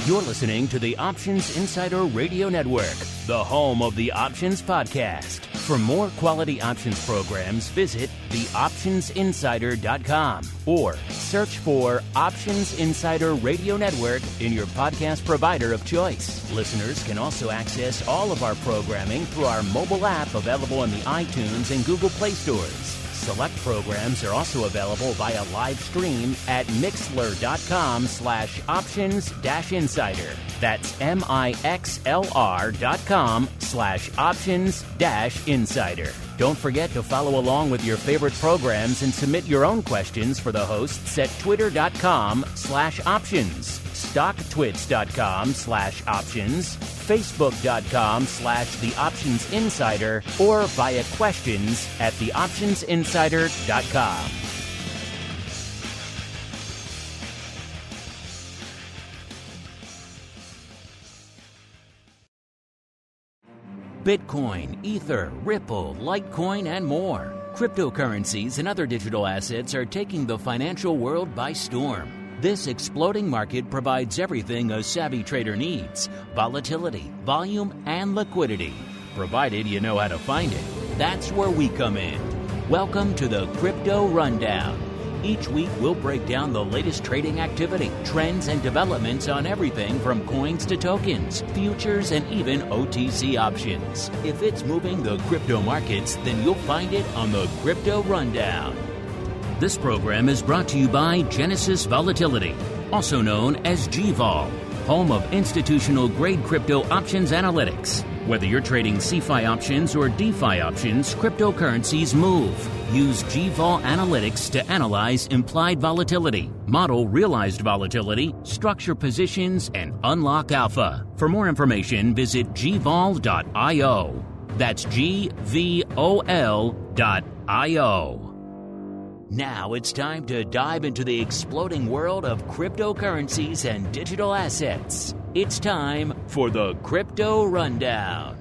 You're listening to the Options Insider Radio Network, the home of the Options Podcast. For more quality options programs, visit theoptionsinsider.com or search for Options Insider Radio Network in your podcast provider of choice. Listeners can also access all of our programming through our mobile app available in the iTunes and Google Play stores. Select programs are also available via live stream at mixlr.com/options-insider. That's mixlr.com/options-insider. Don't forget to follow along with your favorite programs and submit your own questions for the hosts at twitter.com/options, stocktwits.com/options, facebook.com/theoptionsinsider, or via questions at theoptionsinsider.com. Bitcoin, Ether, Ripple, Litecoin, and more. Cryptocurrencies and other digital assets are taking the financial world by storm. This exploding market provides everything a savvy trader needs: volatility, volume, and liquidity. Provided you know how to find it. That's where we come in. Welcome to the Crypto Rundown. Each week, we'll break down the latest trading activity, trends, and developments on everything from coins to tokens, futures, and even OTC options. If it's moving the crypto markets, then you'll find it on the Crypto Rundown. This program is brought to you by Genesis Volatility, also known as GVol, home of institutional-grade crypto options analytics. Whether you're trading CeFi options or DeFi options, cryptocurrencies move. Use GVol Analytics to analyze implied volatility, model realized volatility, structure positions, and unlock alpha. For more information, visit gvol.io. That's GVOL.io. Now it's time to dive into the exploding world of cryptocurrencies and digital assets. It's time for the Crypto Rundown.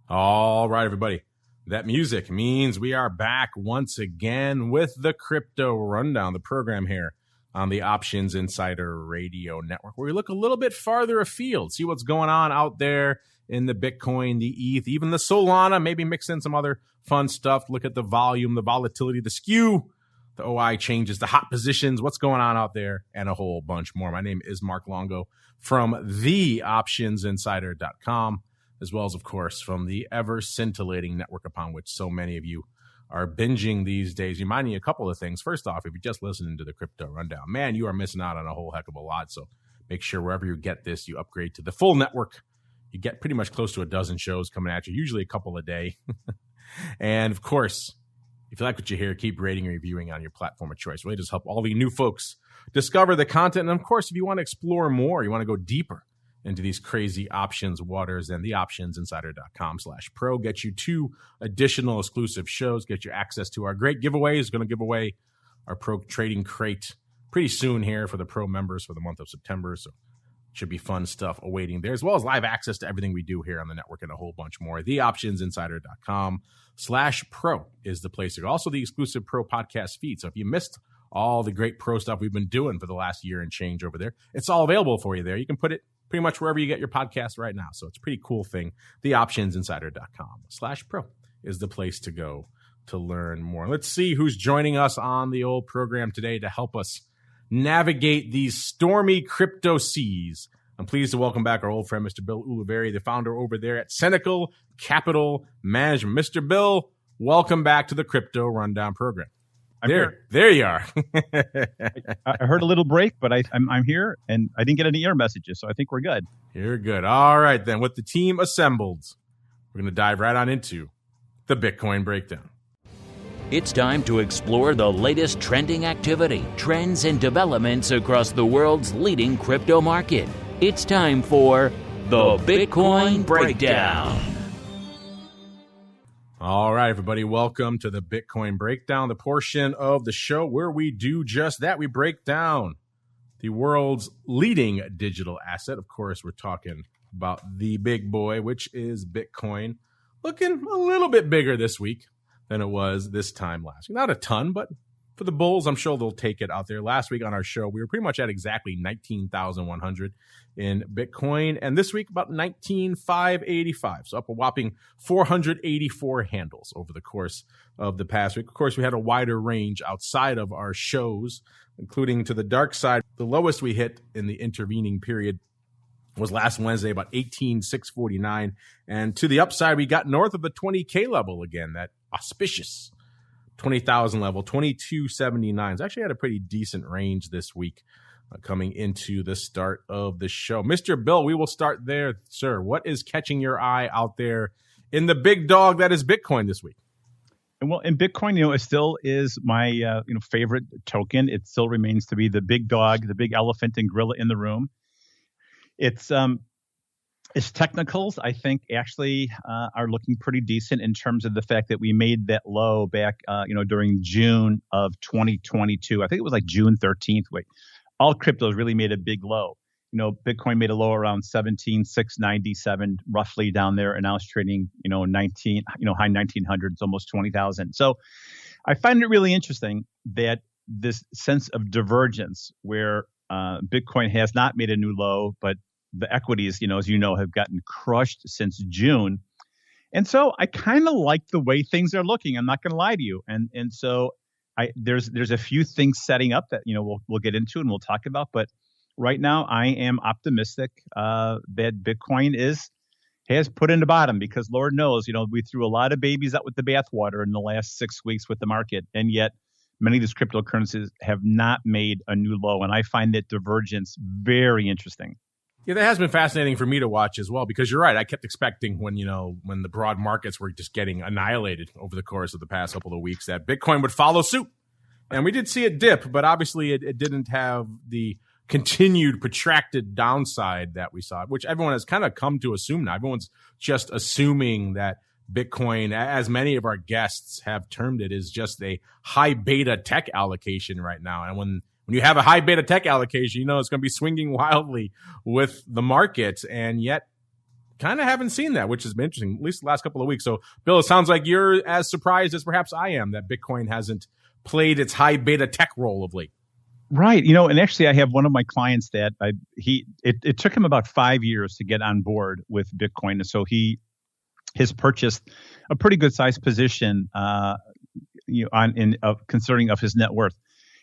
All right, everybody. That music means we are back once again with the Crypto Rundown, the program here on the Options Insider Radio Network, where we look a little bit farther afield, see what's going on out there in the Bitcoin, the ETH, even the Solana, maybe mix in some other fun stuff. Look at the volume, the volatility, the skew, the OI changes, the hot positions, what's going on out there, and a whole bunch more. My name is Mark Longo from theoptionsinsider.com, as well as, of course, from the ever-scintillating network upon which so many of you are binging these days. Reminding you a couple of things. First off, if you're just listening to the Crypto Rundown, man, you are missing out on a whole heck of a lot. So make sure wherever you get this, you upgrade to the full network. You get pretty much close to a dozen shows coming at you, usually a couple a day. And, of course, if you like what you hear, keep rating and reviewing on your platform of choice. Really just help all the new folks discover the content. And, of course, if you want to explore more, you want to go deeper into these crazy options waters, then theoptionsinsider.com/pro gets you 2 additional exclusive shows, get you access to our great giveaways. Going to give away our Pro Trading Crate pretty soon here for the Pro members for the month of September. So should be fun stuff awaiting there, as well as live access to everything we do here on the network and a whole bunch more. Theoptionsinsider.com/pro is the place to go. Also, the exclusive Pro podcast feed. So if you missed all the great Pro stuff we've been doing for the last year and change over there, it's all available for you there. You can put it pretty much wherever you get your podcast right now. So it's a pretty cool thing. Theoptionsinsider.com/pro is the place to go to learn more. Let's see who's joining us on the old program today to help us navigate these stormy crypto seas. I'm pleased to welcome back our old friend, Mr. Bill Ulivieri, the founder over there at Cenacle Capital Management. Mr. Bill, welcome back to the Crypto Rundown program. There you are. I heard a little break, but I'm here, and I didn't get any error messages, so I think we're good. You're good. All right, then. With the team assembled, we're going to dive right on into the Bitcoin breakdown. It's time to explore the latest trending activity, trends, and developments across the world's leading crypto market. It's time for the Bitcoin Breakdown. All right, everybody, welcome to the Bitcoin Breakdown, the portion of the show where we do just that. We break down the world's leading digital asset. Of course, we're talking about the big boy, which is Bitcoin, looking a little bit bigger this week than it was this time last week. Not a ton, but For the bulls, I'm sure they'll take it out there. Last week on our show, we were pretty much at exactly 19,100 in Bitcoin. And this week, about 19,585. So up a whopping 484 handles over the course of the past week. Of course, we had a wider range outside of our shows, including to the dark side. The lowest we hit in the intervening period was last Wednesday, about 18,649. And to the upside, we got north of the 20K level again, that auspicious 20,000 level, 2279. It's actually had a pretty decent range this week coming into the start of the show. Mr. Bill, we will start there, sir. What is catching your eye out there in the big dog that is Bitcoin this week? And well, in Bitcoin, it still is my favorite token. It still remains to be the big dog, the big elephant and gorilla in the room. Its technicals, I think, actually are looking pretty decent in terms of the fact that we made that low back, during June of 2022. I think it was like June 13th. All cryptos really made a big low. Bitcoin made a low around 17,697, roughly down there, and now it's trading, high 1900s, almost 20,000. So I find it really interesting that this sense of divergence where Bitcoin has not made a new low, but the equities, as have gotten crushed since June. And so I kind of like the way things are looking. I'm not going to lie to you. And so there's a few things setting up that, we'll get into and we'll talk about. But right now I am optimistic that Bitcoin has put in the bottom, because Lord knows, we threw a lot of babies out with the bathwater in the last 6 weeks with the market. And yet many of these cryptocurrencies have not made a new low. And I find that divergence very interesting. Yeah, that has been fascinating for me to watch as well, because you're right. I kept expecting when the broad markets were just getting annihilated over the course of the past couple of weeks that Bitcoin would follow suit. And we did see it dip, but obviously it didn't have the continued protracted downside that we saw, which everyone has kind of come to assume now. Everyone's just assuming that Bitcoin, as many of our guests have termed it, is just a high beta tech allocation right now. And when you have a high beta tech allocation, it's going to be swinging wildly with the market. And yet kind of haven't seen that, which has been interesting, at least the last couple of weeks. So, Bill, it sounds like you're as surprised as perhaps I am that Bitcoin hasn't played its high beta tech role of late. Right. And actually I have one of my clients that it took him about 5 years to get on board with Bitcoin. And so he has purchased a pretty good sized position, concerning of his net worth.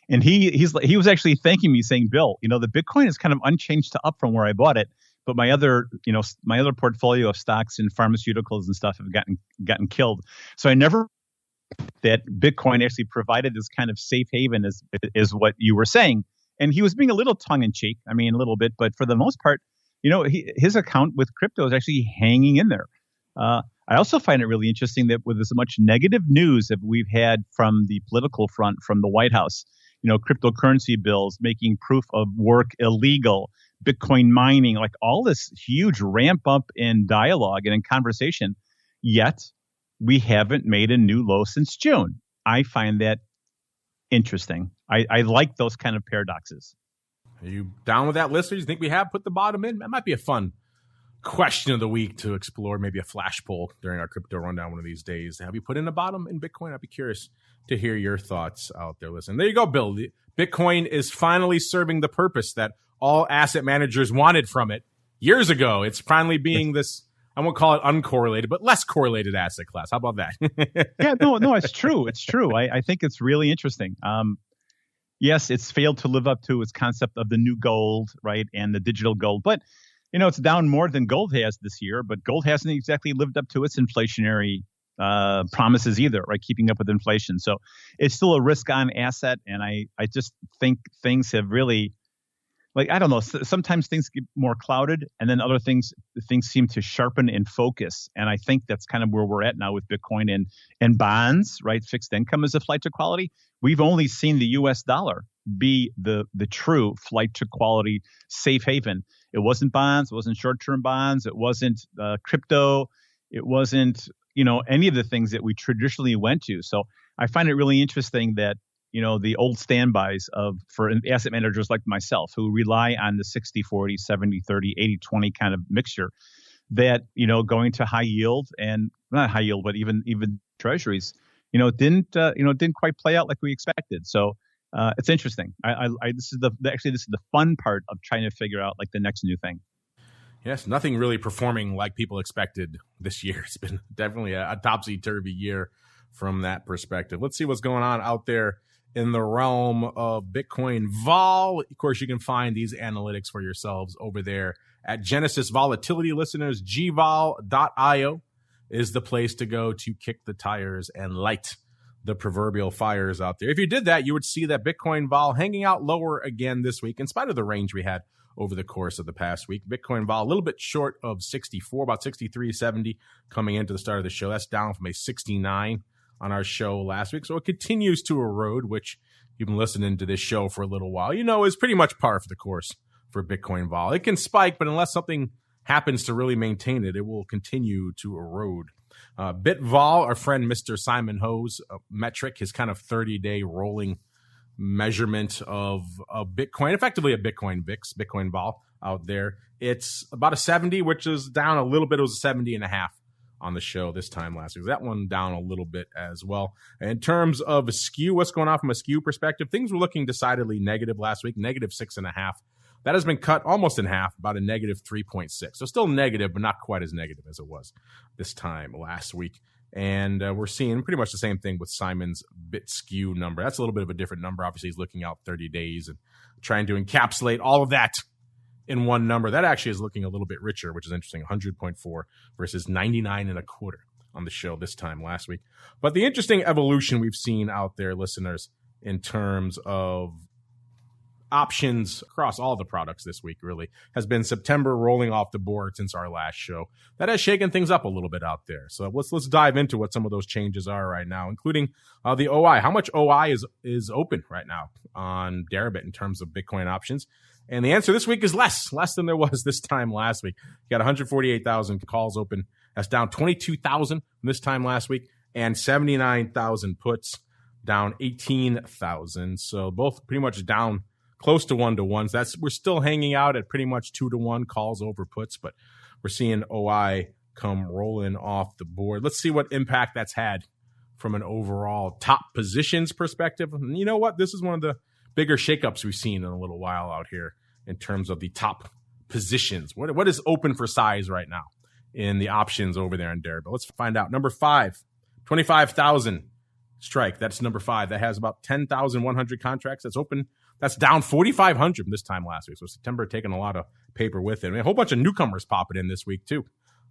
And he was actually thanking me, saying, Bill, the Bitcoin is kind of unchanged to up from where I bought it, but my other portfolio of stocks and pharmaceuticals and stuff have gotten killed. So I never that Bitcoin actually provided this kind of safe haven is what you were saying. And he was being a little tongue in cheek. I mean, a little bit, but for the most part, his account with crypto is actually hanging in there. I also find it really interesting that with as much negative news that we've had from the political front, from the White House, cryptocurrency bills, making proof of work illegal, Bitcoin mining, like all this huge ramp up in dialogue and in conversation, yet we haven't made a new low since June. I find that interesting. I like those kind of paradoxes. Are you down with that, listeners? You think we have put the bottom in? That might be a fun question of the week to explore, maybe a flash poll during our crypto rundown one of these days. Have you put in the bottom in Bitcoin? I'd be curious to hear your thoughts out there. Listen, there you go, Bill. Bitcoin is finally serving the purpose that all asset managers wanted from it years ago. It's finally being this, I won't call it uncorrelated, but less correlated asset class. How about that? Yeah, no, it's true. It's true. I think it's really interesting. Yes, it's failed to live up to its concept of the new gold, right, and the digital gold. But it's down more than gold has this year, but gold hasn't exactly lived up to its inflationary promises either, right? Keeping up with inflation. So it's still a risk on asset. And I just think things have really, I don't know, sometimes things get more clouded and then other things seem to sharpen and focus. And I think that's kind of where we're at now with Bitcoin and bonds, right? Fixed income is a flight to quality. We've only seen the US dollar be the true flight to quality safe haven. It wasn't bonds. It wasn't short-term bonds. It wasn't crypto. It wasn't, any of the things that we traditionally went to. So I find it really interesting that, the old standbys for asset managers like myself who rely on the 60-40, 70-30, 80-20 kind of mixture, that, going to high yield and not high yield, but even treasuries, didn't quite play out like we expected. So it's interesting. This is the fun part of trying to figure out like the next new thing. Yes, nothing really performing like people expected this year. It's been definitely a topsy-turvy year from that perspective. Let's see what's going on out there in the realm of Bitcoin vol. Of course, you can find these analytics for yourselves over there at Genesis Volatility. Listeners, gvol.io is the place to go to kick the tires and light the proverbial fires out there. If you did that, you would see that Bitcoin vol hanging out lower again this week, in spite of the range we had over the course of the past week. Bitcoin vol a little bit short of 64, about 63.70 coming into the start of the show. That's down from a 69 on our show last week. So it continues to erode, which you've been listening to this show for a little while, is pretty much par for the course for Bitcoin vol. It can spike, but unless something happens to really maintain it, it will continue to erode. BitVol, our friend Mr. Simon Ho's metric, his kind of 30-day rolling measurement of Bitcoin, effectively a Bitcoin VIX, Bitcoin vol out there. It's about a 70, which is down a little bit. It was a 70 and a half on the show this time last week. That one down a little bit as well. In terms of a skew, what's going on from a skew perspective? Things were looking decidedly negative last week, negative 6.5. That has been cut almost in half, about a negative 3.6. So still negative, but not quite as negative as it was this time last week. And we're seeing pretty much the same thing with Simon's bit skew number. That's a little bit of a different number. Obviously, he's looking out 30 days and trying to encapsulate all of that in one number. That actually is looking a little bit richer, which is interesting. 100.4 versus 99.25 on the show this time last week. But the interesting evolution we've seen out there, listeners, in terms of options across all the products this week really has been September rolling off the board since our last show. That has shaken things up a little bit out there. So let's dive into what some of those changes are right now, including the OI. How much OI is open right now on Deribit in terms of Bitcoin options? And the answer this week is less than there was this time last week. You got 148,000 calls open. That's down 22,000 from this time last week, and 79,000 puts, down 18,000. So both pretty much down close to 1-to-1s. We're still hanging out at pretty much 2-to-1 calls over puts, but we're seeing OI come rolling off the board. Let's see what impact that's had from an overall top positions perspective. And you know what? This is one of the bigger shakeups we've seen in a little while out here in terms of the top positions. What is open for size right now in the options over there in Deribit? Let's find out. Number 5, 25,000 strike. That's number 5. That has about 10,100 contracts. That's open. That's down 4,500 from this time last week. So September taking a lot of paper with it. I mean, a whole bunch of newcomers popping in this week too.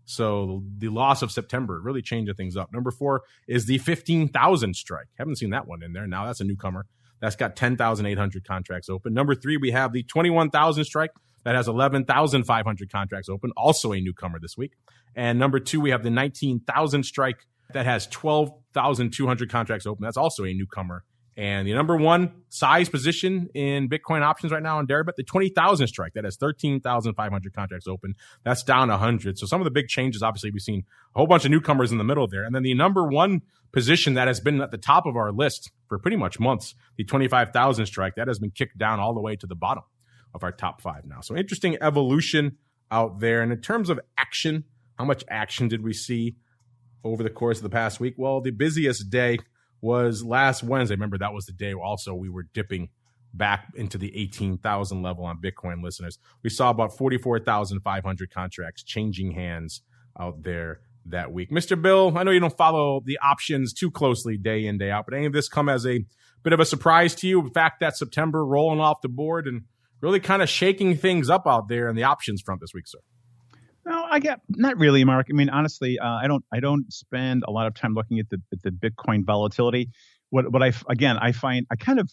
So the loss of September really changing things up. Number 4 is the 15,000 strike. Haven't seen that one in there. Now that's a newcomer. That's got 10,800 contracts open. Number 3, we have the 21,000 strike. That has 11,500 contracts open. Also a newcomer this week. And number 2, we have the 19,000 strike. That has 12,200 contracts open. That's also a newcomer. And the number 1 size position in Bitcoin options right now on Deribit, the 20,000 strike, that has 13,500 contracts open. That's down 100. So some of the big changes, obviously, we've seen a whole bunch of newcomers in the middle there. And then the number 1 position that has been at the top of our list for pretty much months, the 25,000 strike, that has been kicked down all the way to the bottom of our top 5 now. So interesting evolution out there. And in terms of action, how much action did we see over the course of the past week? Well, the busiest day was last Wednesday. Remember, that was the day also we were dipping back into the 18,000 level on Bitcoin, listeners. We saw about 44,500 contracts changing hands out there that week. Mr. Bill, I know you don't follow the options too closely day in, day out, but any of this come as a bit of a surprise to you? The fact that September rolling off the board and really kind of shaking things up out there in the options front this week, sir? No, not really, Mark. I mean, honestly, I don't spend a lot of time looking at the Bitcoin volatility. I find I kind of,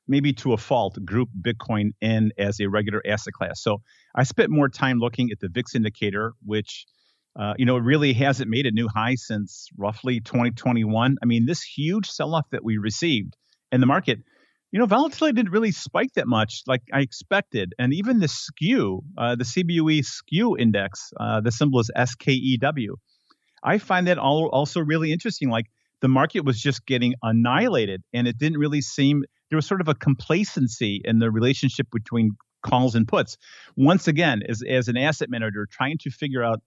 maybe to a fault, group Bitcoin in as a regular asset class. So I spent more time looking at the VIX indicator, which really hasn't made a new high since roughly 2021. I mean, this huge sell-off that we received in the market, volatility didn't really spike that much like I expected. And even the skew, the CBOE skew index, the symbol is SKEW. I find that also really interesting. Like the market was just getting annihilated, and it didn't really seem, there was sort of a complacency in the relationship between calls and puts. Once again, as an asset manager, trying to figure out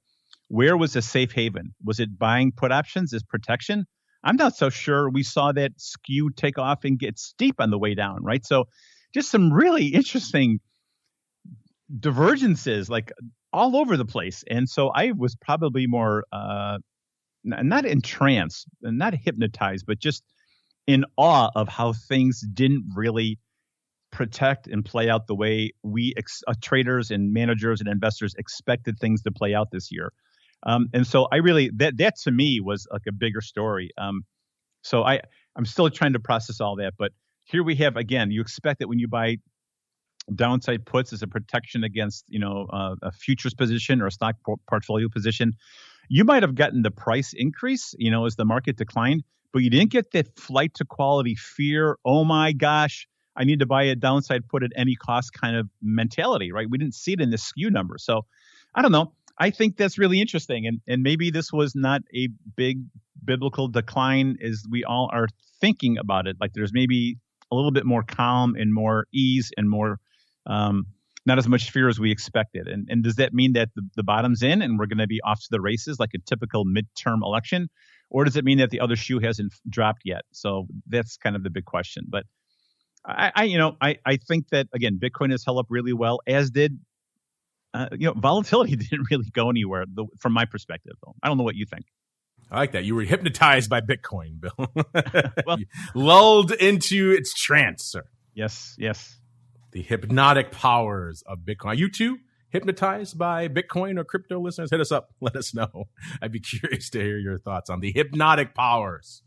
where was a safe haven. Was it buying put options as protection? I'm not so sure we saw that skew take off and get steep on the way down, right? So just some really interesting divergences, like all over the place. And so I was probably more not entranced and not hypnotized, but just in awe of how things didn't really protect and play out the way we traders and managers and investors expected things to play out this year. And so I really, that to me was like a bigger story. So I'm still trying to process all that, but here we have, again, you expect that when you buy downside puts as a protection against, a futures position or a stock portfolio position, you might have gotten the price increase, as the market declined, but you didn't get that flight to quality fear. Oh my gosh, I need to buy a downside put at any cost kind of mentality, right? We didn't see it in the skew number. So I don't know. I think that's really interesting. And maybe this was not a big biblical decline as we all are thinking about it. Like there's maybe a little bit more calm and more ease and more, not as much fear as we expected. And does that mean that the bottom's in and we're going to be off to the races like a typical midterm election? Or does it mean that the other shoe hasn't dropped yet? So that's kind of the big question. But I think that, again, Bitcoin has held up really well, as did, volatility didn't really go anywhere from my perspective, though. I don't know what you think. I like that. You were hypnotized by Bitcoin, Bill. Well, lulled into its trance, sir. Yes. The hypnotic powers of Bitcoin. Are you too hypnotized by Bitcoin or crypto, listeners? Hit us up. Let us know. I'd be curious to hear your thoughts on the hypnotic powers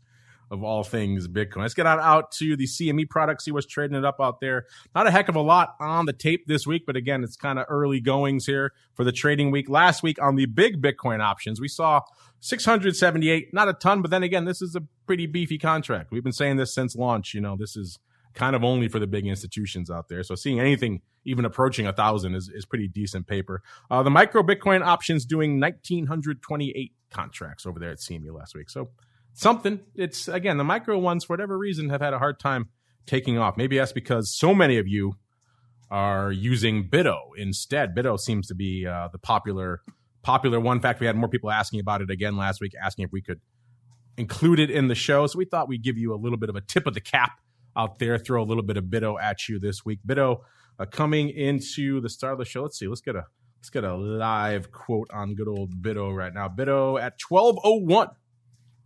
of all things Bitcoin. Let's get out to the CME products, see what's trading it up out there. Not a heck of a lot on the tape this week, but again, it's kind of early goings here for the trading week. Last week on the big Bitcoin options, we saw 678, not a ton, but then again, this is a pretty beefy contract. We've been saying this since launch. This is kind of only for the big institutions out there. So seeing anything even approaching 1,000 is pretty decent paper. The micro Bitcoin options doing 1,928 contracts over there at CME last week. So something. It's, again, the micro ones, for whatever reason, have had a hard time taking off. Maybe that's because so many of you are using Bito instead. Bito seems to be the popular one. In fact, we had more people asking about it again last week, asking if we could include it in the show. So we thought we'd give you a little bit of a tip of the cap out there, throw a little bit of Bito at you this week. Bito coming into the start of the show. Let's see. Let's get a live quote on good old Bito right now. Bito at 12:01.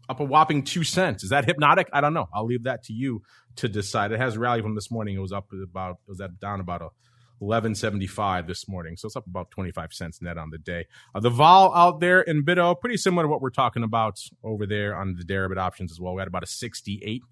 Up a whopping 2 cents. Is that hypnotic? I don't know. I'll leave that to you to decide. It has rallied from this morning. It was down about 11.75 this morning. So it's up about 25 cents net on the day. The vol out there in Bito, pretty similar to what we're talking about over there on the Deribit options as well. We had about a 68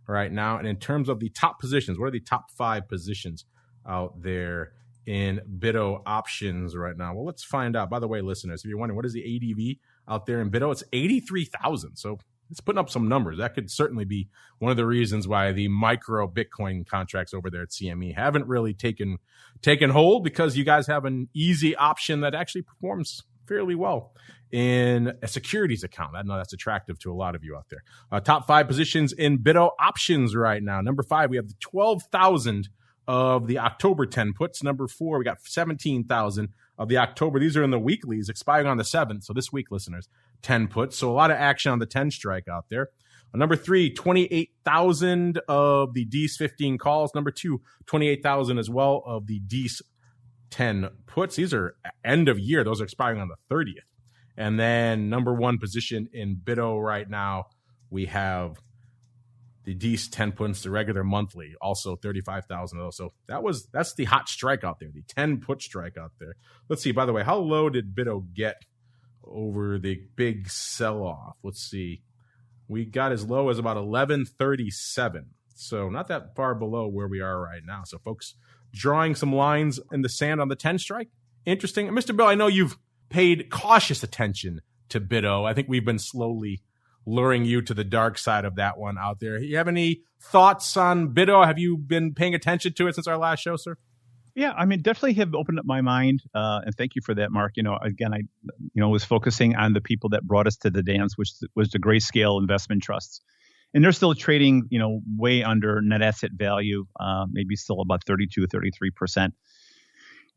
right now. And in terms of the top positions, what are the top 5 positions out there in Bito options right now? Well, let's find out. By the way, listeners, if you're wondering what is the ADV out there in Bito, it's 83,000. So it's putting up some numbers. That could certainly be one of the reasons why the micro Bitcoin contracts over there at CME haven't really taken hold, because you guys have an easy option that actually performs fairly well in a securities account. I know that's attractive to a lot of you out there. Top 5 positions in Bito options right now. Number 5, we have the 12,000 of the October 10 puts. Number 4, we got 17,000 of the October. These are in the weeklies expiring on the 7th. So this week, listeners, 10 puts. So a lot of action on the 10 strike out there. Number 3, 28,000 of the D's 15 calls. Number 2, 28,000 as well of the D's 10 puts. These are end of year. Those are expiring on the 30th. And then number 1 position in Bito right now, we have the D's 10 puts, the regular monthly, also 35,000 of those. So that's the hot strike out there, the 10 put strike out there. Let's see, by the way, how low did Bito get over the big sell-off? Let's see. We got as low as about 1137. So not that far below where we are right now. So folks drawing some lines in the sand on the 10 strike. Interesting. And Mr. Bill, I know you've paid cautious attention to Bito. I think we've been slowly luring you to the dark side of that one out there. You have any thoughts on Bito? Have you been paying attention to it since our last show, sir? Yeah, I mean, definitely have opened up my mind, and thank you for that, Mark. Again, I was focusing on the people that brought us to the dance, which was the Grayscale investment trusts, and they're still trading, way under net asset value, maybe still about 32, 33%.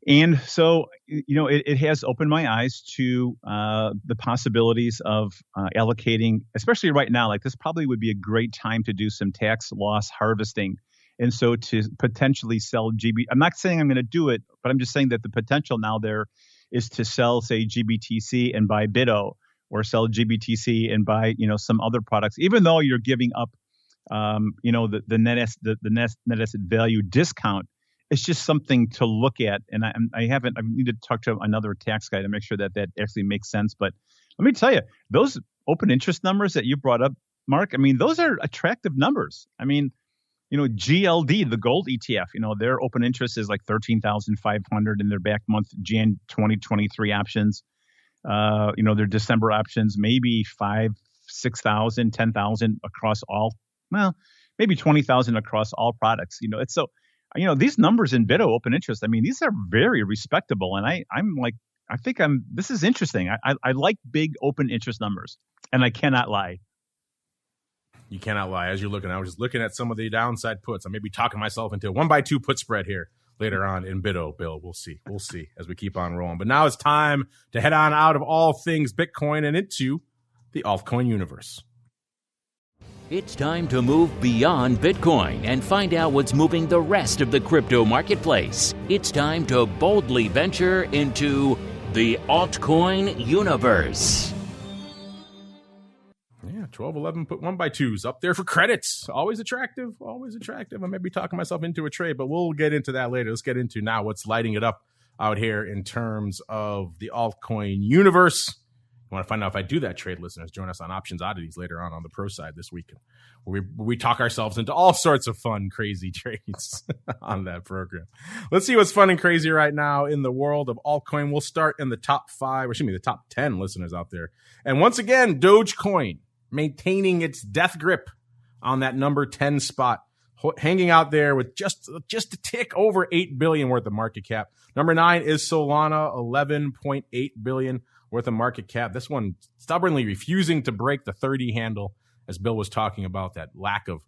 And so, it has opened my eyes to the possibilities of allocating, especially right now. Like this probably would be a great time to do some tax loss harvesting. And so to potentially sell I'm not saying I'm going to do it, but I'm just saying that the potential now there is to sell, say, GBTC and buy Bito, or sell GBTC and buy, some other products, even though you're giving up, the net asset value discount. It's just something to look at. And I need to talk to another tax guy to make sure that actually makes sense. But let me tell you, those open interest numbers that you brought up, Mark, I mean, those are attractive numbers. I mean, GLD, the gold ETF, their open interest is like 13,500 in their back month, Jan 2023 options. Their December options, maybe 5,000, 6,000, 10,000 across all, maybe 20,000 across all products. It's so, these numbers in Bito open interest, I mean, these are very respectable. And this is interesting. I like big open interest numbers, and I cannot lie. You cannot lie. As you're looking, I was just looking at some of the downside puts. I may be talking myself into a 1x2 put spread here later on in Bito, Bill. We'll see as we keep on rolling. But now it's time to head on out of all things Bitcoin and into the altcoin universe. It's time to move beyond Bitcoin and find out what's moving the rest of the crypto marketplace. It's time to boldly venture into the altcoin universe. 12, 11, put 1x2s up there for credits. Always attractive. I may be talking myself into a trade, but we'll get into that later. Let's get into now what's lighting it up out here in terms of the altcoin universe. You want to find out if I do that trade, listeners, join us on Options Oddities later on the pro side this week, where we talk ourselves into all sorts of fun, crazy trades on that program. Let's see what's fun and crazy right now in the world of altcoin. We'll start in the top 10 listeners out there. And once again, Dogecoin maintaining its death grip on that number 10 spot, hanging out there with just a tick over 8 billion worth of market cap. Number 9 is Solana, 11.8 billion worth of market cap. This one stubbornly refusing to break the 30 handle, as Bill was talking about, that lack of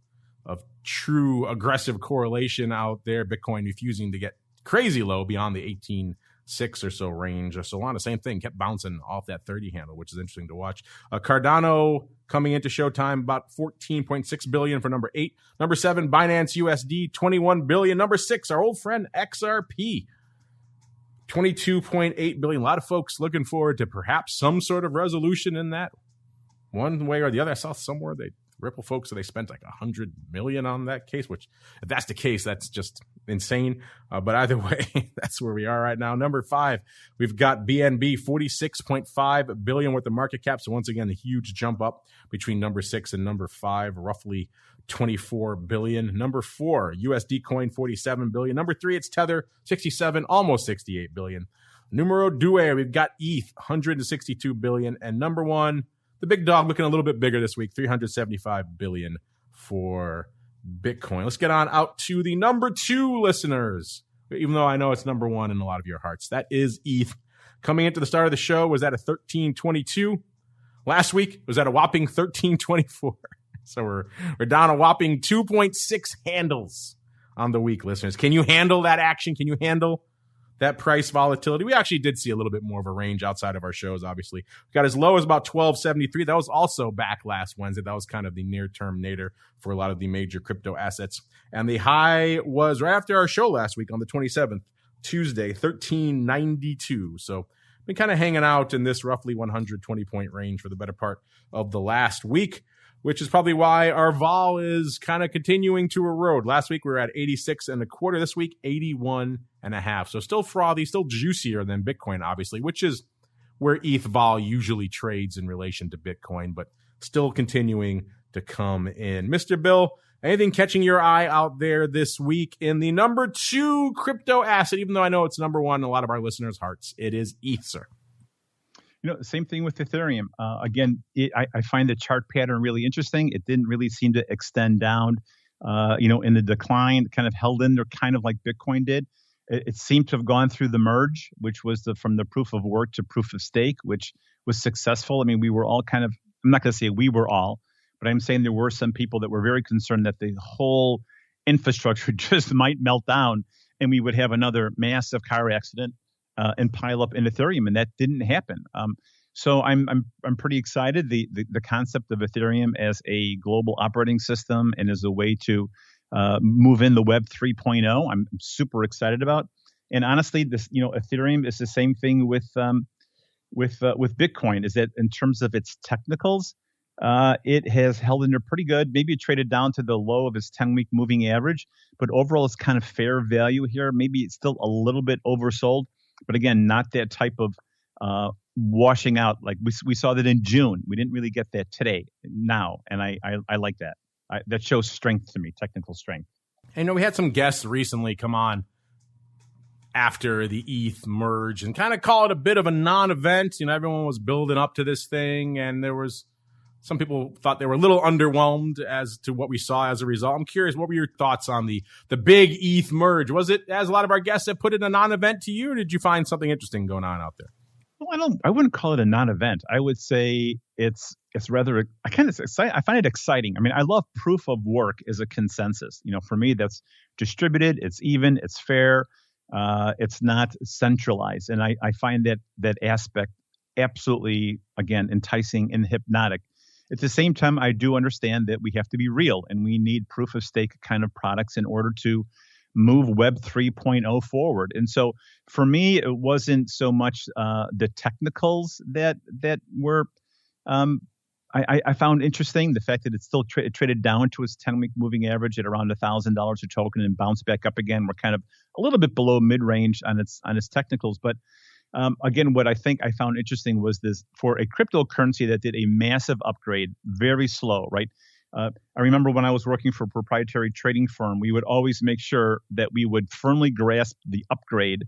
true aggressive correlation out there. Bitcoin refusing to get crazy low beyond the 18.6 or so range. Solana, same thing, kept bouncing off that 30 handle, which is interesting to watch. Cardano coming into showtime, about 14.6 billion for number 8. Number 7, Binance USD, 21 billion. Number 6, our old friend XRP, 22.8 billion. A lot of folks looking forward to perhaps some sort of resolution in that one way or the other. I saw somewhere Ripple folks, so they spent like $100 million on that case, which if that's the case, that's just insane. But either way, that's where we are right now. Number 5, we've got BNB, 46.5 billion worth of market cap. So once again, a huge jump up between number 6 and number 5, roughly 24 billion. Number 4, USD coin, 47 billion. Number 3, it's Tether, 67, almost 68 billion. Numero 2, we've got ETH, 162 billion. And number 1, the big dog, looking a little bit bigger this week, 375 billion for Bitcoin. Let's get on out to the number 2 listeners, even though I know it's number 1 in a lot of your hearts. That is ETH. Coming into the start of the show was at a 1322. Last week was at a whopping 1324. So we're down a whopping 2.6 handles on the week, listeners. Can you handle that action? Can you handle that price volatility? We actually did see a little bit more of a range outside of our shows, obviously. We got as low as about 1273. That was also back last Wednesday. That was kind of the near-term nadir for a lot of the major crypto assets. And the high was right after our show last week on the 27th, Tuesday, 1392. So been kind of hanging out in this roughly 120-point range for the better part of the last week, which is probably why our vol is kind of continuing to erode. Last week we were at 86.25. This week 81.5. So still frothy, still juicier than Bitcoin, obviously, which is where ETH vol usually trades in relation to Bitcoin, but still continuing to come in. Mr. Bill, anything catching your eye out there this week in the number 2 crypto asset, even though I know it's number 1 in a lot of our listeners' hearts? It is ETH, sir. Same thing with Ethereum. Again, I find the chart pattern really interesting. It didn't really seem to extend down, in the decline, kind of held in there, kind of like Bitcoin did. It seemed to have gone through the merge, which was from the proof of work to proof of stake, which was successful. I mean, we were all I'm not going to say we were all, but I'm saying there were some people that were very concerned that the whole infrastructure just might melt down and we would have another massive car accident and pile up in Ethereum, and that didn't happen. So I'm pretty excited. The concept of Ethereum as a global operating system and as a way to move in the Web 3.0, I'm super excited about. And honestly, this Ethereum is the same thing with Bitcoin. Is that in terms of its technicals, it has held in there pretty good. Maybe it traded down to the low of its 10-week moving average, but overall it's kind of fair value here. Maybe it's still a little bit oversold, but again, not that type of washing out. Like we saw that in June. We didn't really get that now. And I like that. That shows strength to me, technical strength. And we had some guests recently come on after the ETH merge and kind of call it a bit of a non-event. Everyone was building up to this thing, and there was some people thought they were a little underwhelmed as to what we saw as a result. I'm curious, what were your thoughts on the big ETH merge? Was it, as a lot of our guests have put it, a non-event to you, or did you find something interesting going on out there? Well, I wouldn't call it a non-event. I would say it's rather, I find it exciting. I mean, I love proof of work as a consensus. For me, that's distributed, it's even, it's fair, it's not centralized. And I find that aspect absolutely, again, enticing and hypnotic. At the same time, I do understand that we have to be real and we need proof of stake kind of products in order to move Web 3.0 forward. And so for me, it wasn't so much the technicals that were I found interesting. The fact that it still traded down to its 10-week moving average at around $1,000 a token and bounced back up again. We're kind of a little bit below mid-range on its technicals. But again, what I think I found interesting was this: for a cryptocurrency that did a massive upgrade, very slow, right? I remember when I was working for a proprietary trading firm, we would always make sure that we would firmly grasp the upgrade,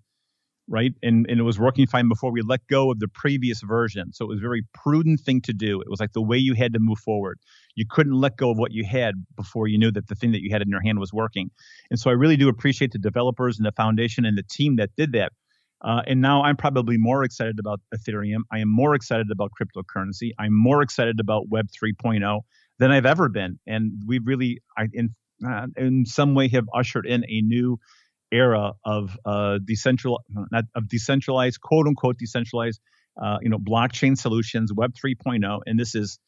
right? And it was working fine before we let go of the previous version. So it was a very prudent thing to do. It was like the way you had to move forward. You couldn't let go of what you had before you knew that the thing that you had in your hand was working. And so I really do appreciate the developers and the foundation and the team that did that. And now I'm probably more excited about Ethereum. I am more excited about cryptocurrency. I'm more excited about Web 3.0 than I've ever been. And we really, in some way, have ushered in a new era of decentralized, quote unquote, decentralized, blockchain solutions, Web 3.0. And this is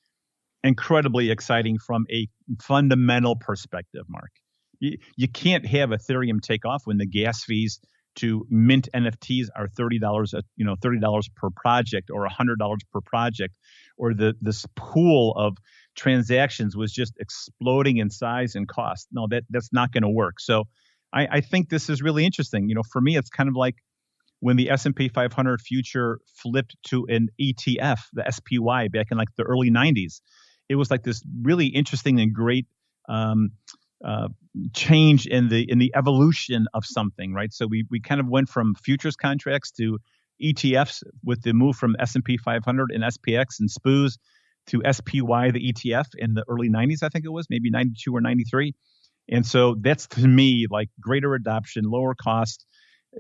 incredibly exciting from a fundamental perspective, Mark. You can't have Ethereum take off when the gas fees to mint NFTs are $30 per project or $100 per project, or this pool of transactions was just exploding in size and cost. No, that's not going to work. So I think this is really interesting. For me, it's kind of like when the S&P 500 future flipped to an ETF, the SPY, back in like the early 90s. It was like this really interesting and great change in the evolution of something, right? So we kind of went from futures contracts to ETFs with the move from S&P 500 and SPX and SPOOs to SPY, the ETF, in the early 90s, I think it was, maybe 92 or 93. And so that's, to me, like greater adoption, lower cost.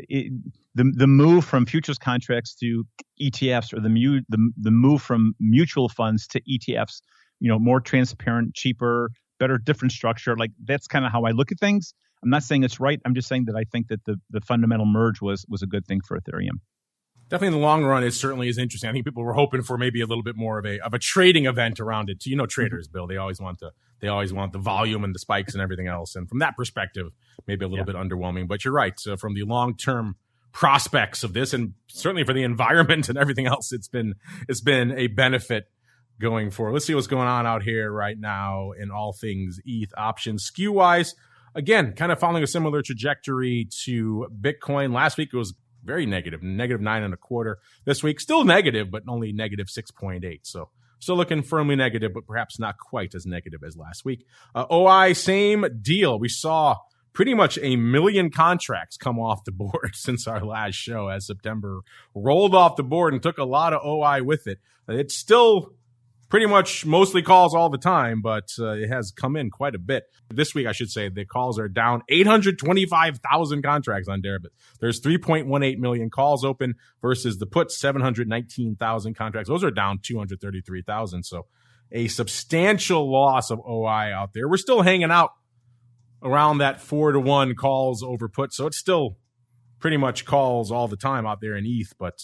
The move from futures contracts to ETFs, or the move from mutual funds to ETFs, more transparent, cheaper, better, different structure. Like that's kind of how I look at things. I'm not saying it's right. I'm just saying that I think that the fundamental merge was a good thing for Ethereum. Definitely in the long run, it certainly is interesting. I think people were hoping for maybe a little bit more of a trading event around it. Traders, Bill, they always want the volume and the spikes and everything else. And from that perspective, maybe a little bit underwhelming. But you're right. So from the long-term prospects of this, and certainly for the environment and everything else, it's been a benefit going forward. Let's see what's going on out here right now in all things ETH options. Skew wise, again, kind of following a similar trajectory to Bitcoin. Last week it was very negative, -9.25. This week still negative, but only -6.8. So still looking firmly negative, but perhaps not quite as negative as last week. OI, same deal. We saw pretty much 1 million contracts come off the board since our last show, as September rolled off the board and took a lot of OI with it. It's still pretty much mostly calls all the time, but it has come in quite a bit. This week, I should say, the calls are down 825,000 contracts on Deribit. There's 3.18 million calls open versus the puts, 719,000 contracts. Those are down 233,000. So a substantial loss of OI out there. We're still hanging out around that 4-to-1 calls over put. So it's still pretty much calls all the time out there in ETH, but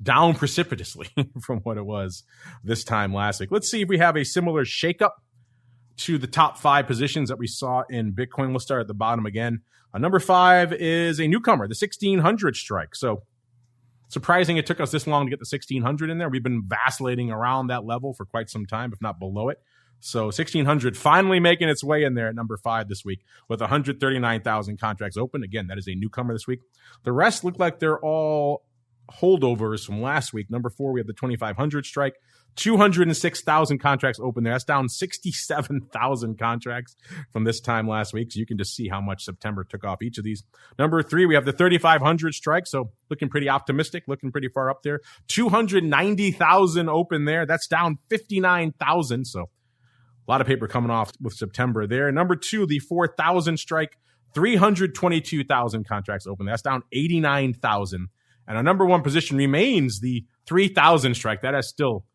down precipitously from what it was this time last week. Let's see if we have a similar shakeup to the top 5 positions that we saw in Bitcoin. We'll start at the bottom again. Number 5 is a newcomer, the 1600 strike. So surprising it took us this long to get the 1600 in there. We've been vacillating around that level for quite some time, if not below it. So 1600 finally making its way in there at number 5 this week with 139,000 contracts open. Again, that is a newcomer this week. The rest look like they're all holdovers from last week. Number 4, we have the 2500 strike. 206,000 contracts open there. That's down 67,000 contracts from this time last week. So you can just see how much September took off each of these. Number 3, we have the 3,500 strike. So looking pretty optimistic, looking pretty far up there. 290,000 open there. That's down 59,000. So a lot of paper coming off with September there. Number 2, the 4,000 strike. 322,000 contracts open. That's down 89,000. And our number 1 position remains the 3,000 strike. That has still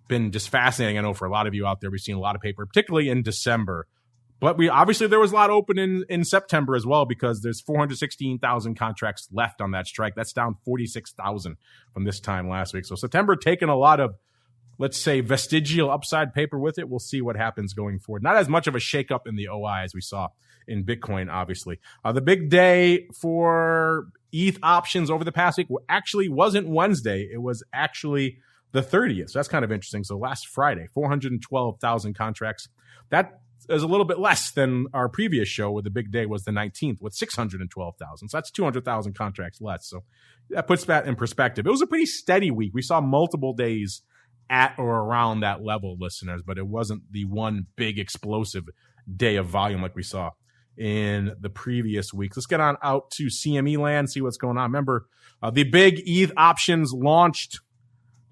been just fascinating. I know for a lot of you out there, we've seen a lot of paper, particularly in December. But obviously there was a lot open in September as well, because there's 416,000 contracts left on that strike. That's down 46,000 from this time last week. So September taking a lot of, let's say, vestigial upside paper with it. We'll see what happens going forward. Not as much of a shakeup in the OI as we saw in Bitcoin, obviously. The big day for ETH options over the past week actually wasn't Wednesday. It was actually the 30th. So that's kind of interesting. So last Friday, 412,000 contracts. That is a little bit less than our previous show, where the big day was the 19th with 612,000. So that's 200,000 contracts less. So that puts that in perspective. It was a pretty steady week. We saw multiple days at or around that level, listeners, but it wasn't the one big explosive day of volume like we saw in the previous weeks. Let's get on out to CME land, see what's going on. Remember, the big ETH options launched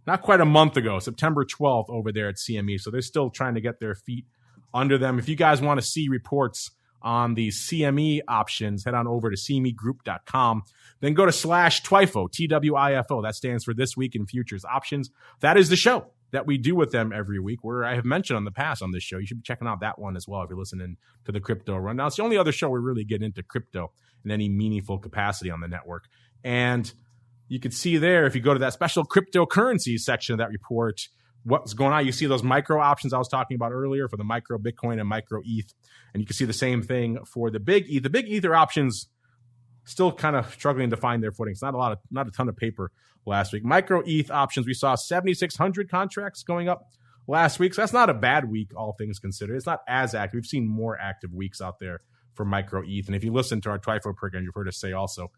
not quite a month ago, September 12th over there at CME. So they're still trying to get their feet under them. If you guys want to see reports on the CME options, head on over to cmegroup.com. Then go to /TWIFO, TWIFO. That stands for This Week in Futures Options. That is the show that we do with them every week, where I have mentioned in the past on this show. You should be checking out that one as well if you're listening to the Crypto Rundown. It's the only other show we really get into crypto in any meaningful capacity on the network. And you can see there, if you go to that special cryptocurrencies section of that report, what's going on. You see those micro options I was talking about earlier for the micro Bitcoin and micro ETH. And you can see the same thing for the big ETH. The big Ether options still kind of struggling to find their footing. It's not a ton of paper last week. Micro ETH options, we saw 7,600 contracts going up last week. So that's not a bad week, all things considered. It's not as active. We've seen more active weeks out there for micro ETH. And if you listen to our TWIFO program, you've heard us say also,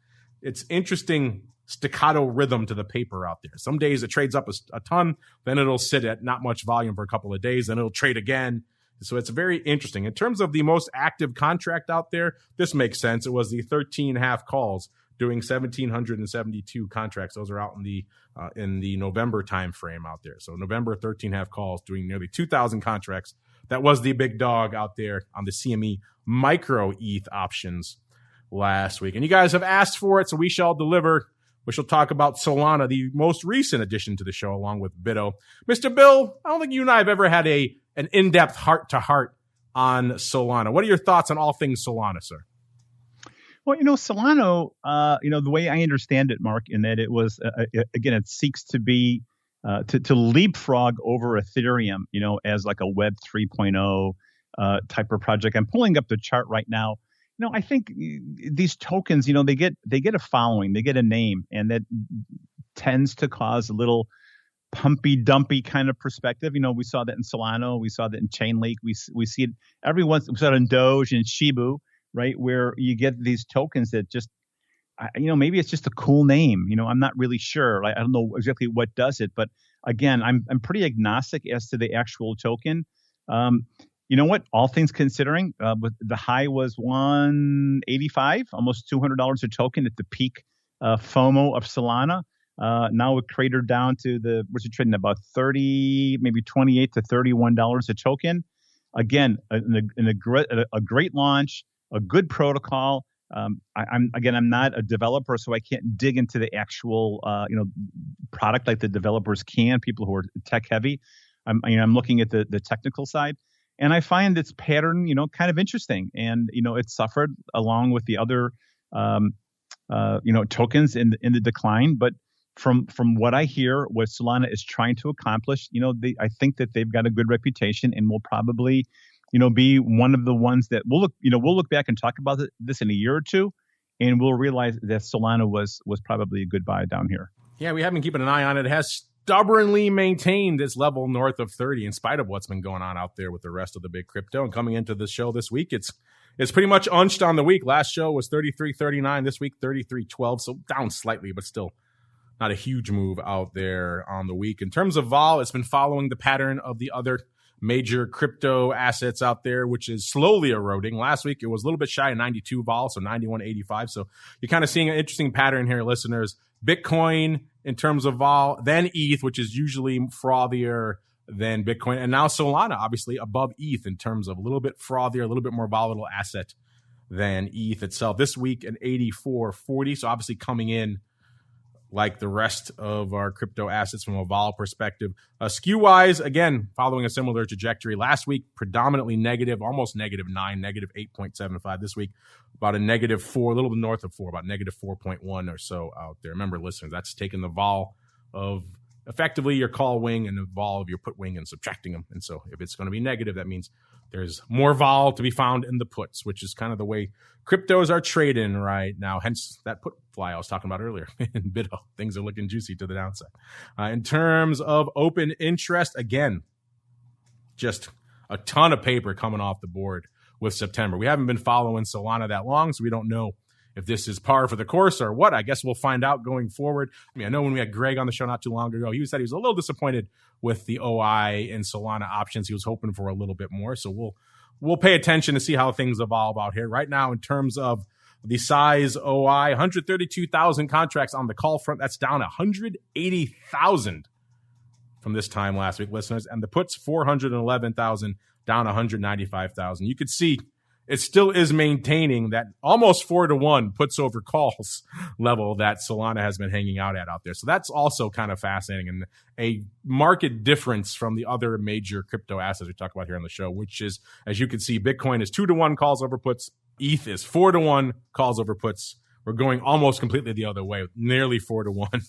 it's interesting staccato rhythm to the paper out there. Some days it trades up a ton, then it'll sit at not much volume for a couple of days, then it'll trade again. So it's very interesting. In terms of the most active contract out there, this makes sense. It was the 13.5 calls doing 1,772 contracts. Those are out in the November timeframe out there. So November, 13.5 calls doing nearly 2,000 contracts. That was the big dog out there on the CME micro ETH options last week. And you guys have asked for it, so we shall deliver. We shall talk about Solana, the most recent addition to the show, along with Bito. Mr. Bill, I don't think you and I have ever had an in-depth heart-to-heart on Solana. What are your thoughts on all things Solana, sir? Well, Solana, the way I understand it, Mark, in that it was, again, it seeks to be, to leapfrog over Ethereum, as like a Web 3.0 type of project. I'm pulling up the chart right now. I think these tokens, they get a following, they get a name, and that tends to cause a little pumpy dumpy kind of perspective. We saw that in Solana, we saw that in Chainlink, we see it every once. We saw it in Doge and Shibu, right, where you get these tokens that just, maybe it's just a cool name. I'm not really sure. I don't know exactly what does it, but again, I'm pretty agnostic as to the actual token. You know what? All things considering, the high was $185, almost $200 a token at the peak FOMO of Solana. Now it cratered down to what's it trading about 30, maybe $28 to $31 a token. Again, a great launch, a good protocol. I'm not a developer, so I can't dig into the actual product like the developers can. People who are tech heavy. I'm looking at the technical side. And I find its pattern, kind of interesting. And, it suffered along with the other, tokens in the decline. But from what I hear, what Solana is trying to accomplish, I think that they've got a good reputation and will probably, be one of the ones that we'll look back and talk about this in a year or two, and we'll realize that Solana was probably a good buy down here. Yeah, we have been keeping an eye on it. It has stubbornly maintained its level north of 30 in spite of what's been going on out there with the rest of the big crypto. And coming into the show this week, it's pretty much unched on the week. Last show was 33.39. This week, 33.12. So down slightly, but still not a huge move out there on the week. In terms of vol, it's been following the pattern of the other major crypto assets out there, which is slowly eroding. Last week, it was a little bit shy of 92 vol, so 91.85. So you're kind of seeing an interesting pattern here, listeners. Bitcoin in terms of vol, then ETH, which is usually frothier than Bitcoin, and now Solana, obviously above ETH in terms of a little bit frothier, a little bit more volatile asset than ETH itself. This week, an 84.40, so obviously coming in like the rest of our crypto assets from a vol perspective. Skew-wise, again, following a similar trajectory. Last week, predominantly negative, almost -9, -8.75. This week, about a -4, a little bit north of 4, about -4.1 or so out there. Remember, listeners, that's taking the vol of effectively your call wing and the vol of your put wing and subtracting them. And so if it's going to be negative, that means there's more vol to be found in the puts, which is kind of the way cryptos are trading right now. Hence that put fly I was talking about earlier in Bito. Things are looking juicy to the downside. In terms of open interest, again, just a ton of paper coming off the board with September. We haven't been following Solana that long, so we don't know if this is par for the course or what. I guess we'll find out going forward. I mean, I know when we had Greg on the show not too long ago, he said he was a little disappointed with the OI and Solana options. He was hoping for a little bit more. So we'll pay attention to see how things evolve out here. Right now, in terms of the size OI, 132,000 contracts on the call front. That's down 180,000 from this time last week, listeners. And the puts, 411,000, down 195,000. You could see it still is maintaining that almost 4-to-1 puts over calls level that Solana has been hanging out there. So that's also kind of fascinating and a market difference from the other major crypto assets we talk about here on the show, which is, as you can see, Bitcoin is 2-to-1 calls over puts. ETH is 4-to-1 calls over puts. We're going almost completely the other way, nearly 4-to-1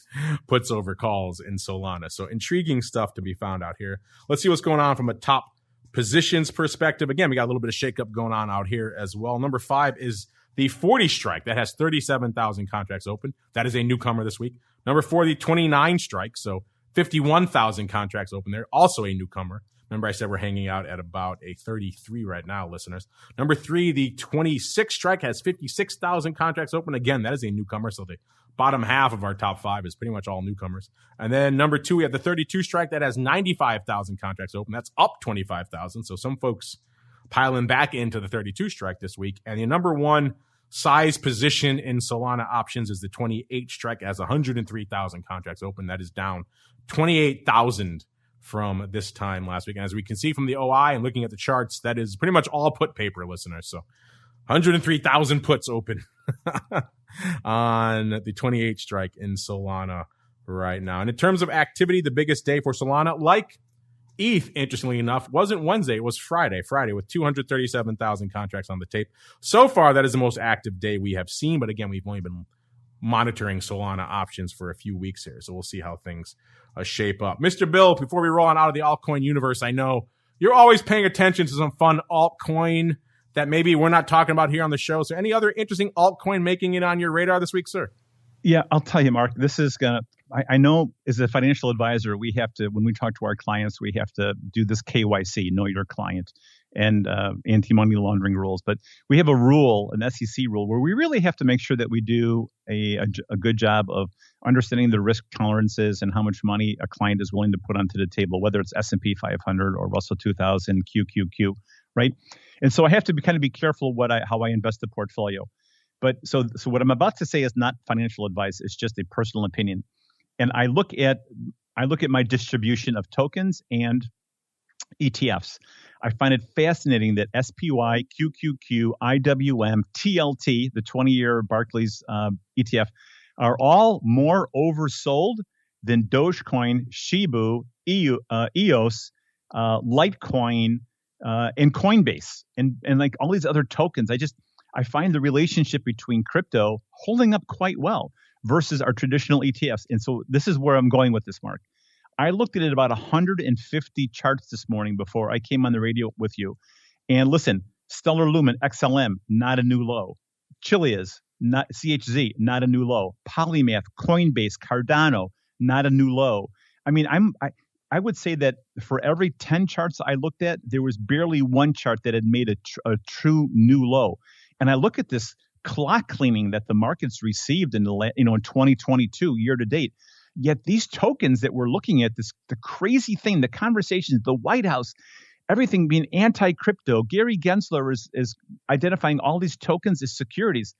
puts over calls in Solana. So intriguing stuff to be found out here. Let's see what's going on from a top positions perspective. Again, we got a little bit of shakeup going on out here as well. Number 5 is the 40 strike. That has 37,000 contracts open. That is a newcomer this week. Number 4, the 29 strike. So 51,000 contracts open there. Also a newcomer. Remember I said we're hanging out at about a 33 right now, listeners. Number 3, the 26 strike has 56,000 contracts open. Again, that is a newcomer. So the bottom half of our top 5 is pretty much all newcomers. And then number 2, we have the 32 strike that has 95,000 contracts open. That's up 25,000. So some folks piling back into the 32 strike this week. And the number 1 size position in Solana options is the 28 strike, has 103,000 contracts open. That is down 28,000 from this time last week. And as we can see from the OI and looking at the charts, that is pretty much all put paper, listeners. So 103,000 puts open on the 28 strike in Solana right now. And in terms of activity, the biggest day for Solana, like ETH, interestingly enough, wasn't Wednesday. It was Friday with 237,000 contracts on the tape. So far, that is the most active day we have seen. But again, we've only been monitoring Solana options for a few weeks here. So we'll see how things shape up. Mr. Bill, before we roll on out of the altcoin universe, I know you're always paying attention to some fun altcoin that maybe we're not talking about here on the show. So any other interesting altcoin making it on your radar this week, sir? Yeah, I'll tell you, Mark, this is going to, I know as a financial advisor, we have to, when we talk to our clients, we have to do this KYC, know your client, and anti-money laundering rules. But we have a rule, an SEC rule, where we really have to make sure that we do a good job of understanding the risk tolerances and how much money a client is willing to put onto the table, whether it's S&P 500 or Russell 2000, QQQ, right? And so I have to be careful how I invest the portfolio. But so what I'm about to say is not financial advice. It's just a personal opinion. And I look at my distribution of tokens and ETFs. I find it fascinating that SPY, QQQ, IWM, TLT, the 20-year Barclays ETF, are all more oversold than Dogecoin, Shibu, EOS, Litecoin, and Coinbase and like all these other tokens. I find the relationship between crypto holding up quite well versus our traditional ETFs. And so this is where I'm going with this, Mark. I looked at it about 150 charts this morning before I came on the radio with you. And listen, Stellar Lumen, XLM, not a new low. Chileas, not CHZ, not a new low. Polymath, Coinbase, Cardano, not a new low. I mean, I would say that for every 10 charts I looked at, there was barely one chart that had made a true new low. And I look at this clock cleaning that the markets received in in 2022 year to date. Yet these tokens that we're looking at, the crazy thing, the conversations, the White House, everything being anti-crypto. Gary Gensler is identifying all these tokens as securities.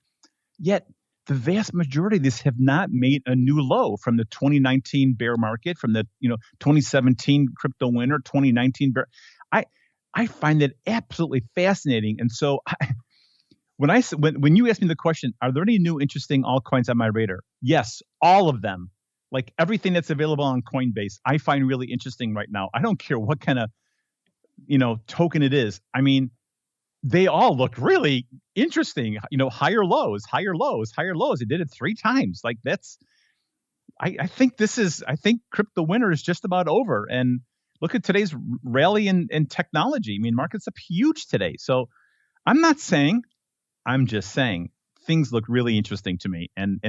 Yet the vast majority of these have not made a new low from the 2019 bear market, from the 2017 crypto winter, 2019 bear. I find that absolutely fascinating. And so when you ask me the question, are there any new interesting altcoins on my radar? Yes, all of them. Like everything that's available on Coinbase, I find really interesting right now. I don't care what kind of, token it is. I mean, they all look really interesting. Higher lows, higher lows, higher lows. It did it 3 times. Like I think crypto winter is just about over. And look at today's rally in technology. I mean, market's up huge today. So I'm just saying things look really interesting to me. And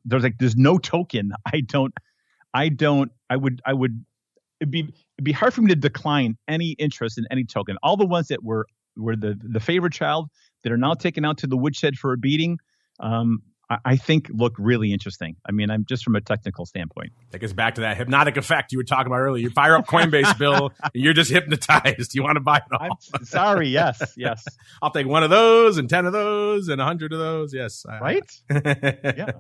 there's no token. It'd be hard for me to decline any interest in any token. All the ones that were the favorite child that are now taken out to the woodshed for a beating, I think look really interesting. I mean, I'm just from a technical standpoint. Take us back to that hypnotic effect you were talking about earlier. You fire up Coinbase, Bill, and you're just hypnotized. You want to buy it all. I'm sorry. Yes. I'll take 1 of those and 10 of those and 100 of those. Yes. Right? Yeah.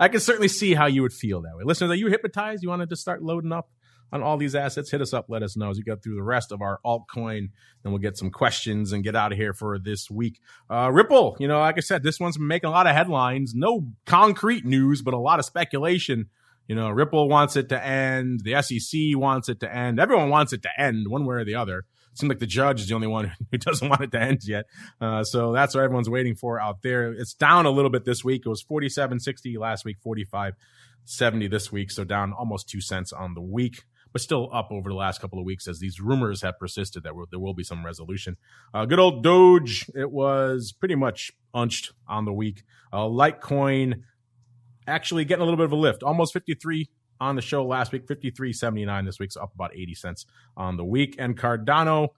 I can certainly see how you would feel that way. Listeners, are you hypnotized? You wanted to start loading up on all these assets? Hit us up. Let us know as we go through the rest of our altcoin, and we'll get some questions and get out of here for this week. Ripple, like I said, this one's making a lot of headlines. No concrete news, but a lot of speculation. Ripple wants it to end. The SEC wants it to end. Everyone wants it to end one way or the other. It seems like the judge is the only one who doesn't want it to end yet. So that's what everyone's waiting for out there. It's down a little bit this week. It was 47.60 last week, 45.70 this week. So down almost 2 cents on the week, but still up over the last couple of weeks as these rumors have persisted that there will be some resolution. Good old Doge, it was pretty much unched on the week. Litecoin actually getting a little bit of a lift, almost 53 on the show last week, 53.79 this week, so up about 80 cents on the week. And Cardano,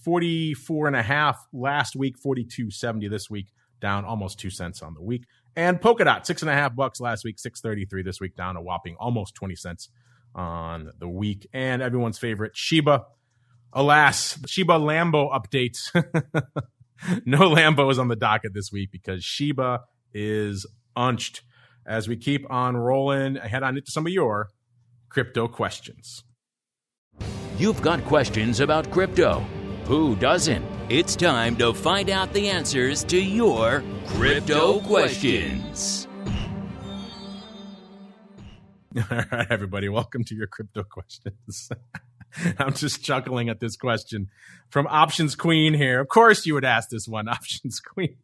44.5 last week, 42.70 this week, down almost 2 cents on the week. And Polkadot, $6.50 last week, 6.33 this week, down a whopping almost 20 cents on the week. And everyone's favorite, Shiba. Alas, Shiba Lambo updates. No Lambos on the docket this week because Shiba is unched. As we keep on rolling, head on into some of your crypto questions. You've got questions about crypto. Who doesn't? It's time to find out the answers to your crypto questions. All right, everybody, welcome to your crypto questions. I'm just chuckling at this question from Options Queen here. Of course you would ask this one, Options Queen.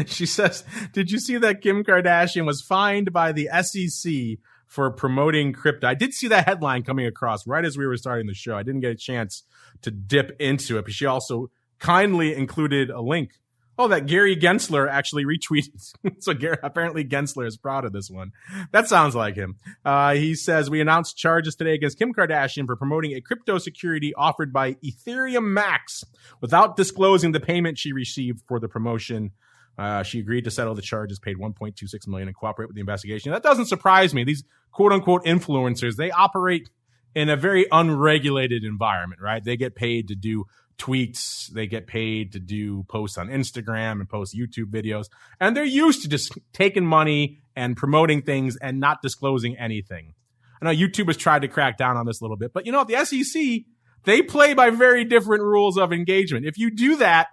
She says, did you see that Kim Kardashian was fined by the SEC for promoting crypto? I did see that headline coming across right as we were starting the show. I didn't get a chance to dip into it, but she also kindly included a link. Oh, that Gary Gensler actually retweeted. So apparently Gensler is proud of this one. That sounds like him. He says, we announced charges today against Kim Kardashian for promoting a crypto security offered by Ethereum Max without disclosing the payment she received for the promotion. She agreed to settle the charges, paid $1.26 million, and cooperate with the investigation. That doesn't surprise me. These quote-unquote influencers, they operate in a very unregulated environment, right? They get paid to do tweets. They get paid to do posts on Instagram and post YouTube videos. And they're used to just taking money and promoting things and not disclosing anything. I know YouTube has tried to crack down on this a little bit, but the SEC, they play by very different rules of engagement. If you do that,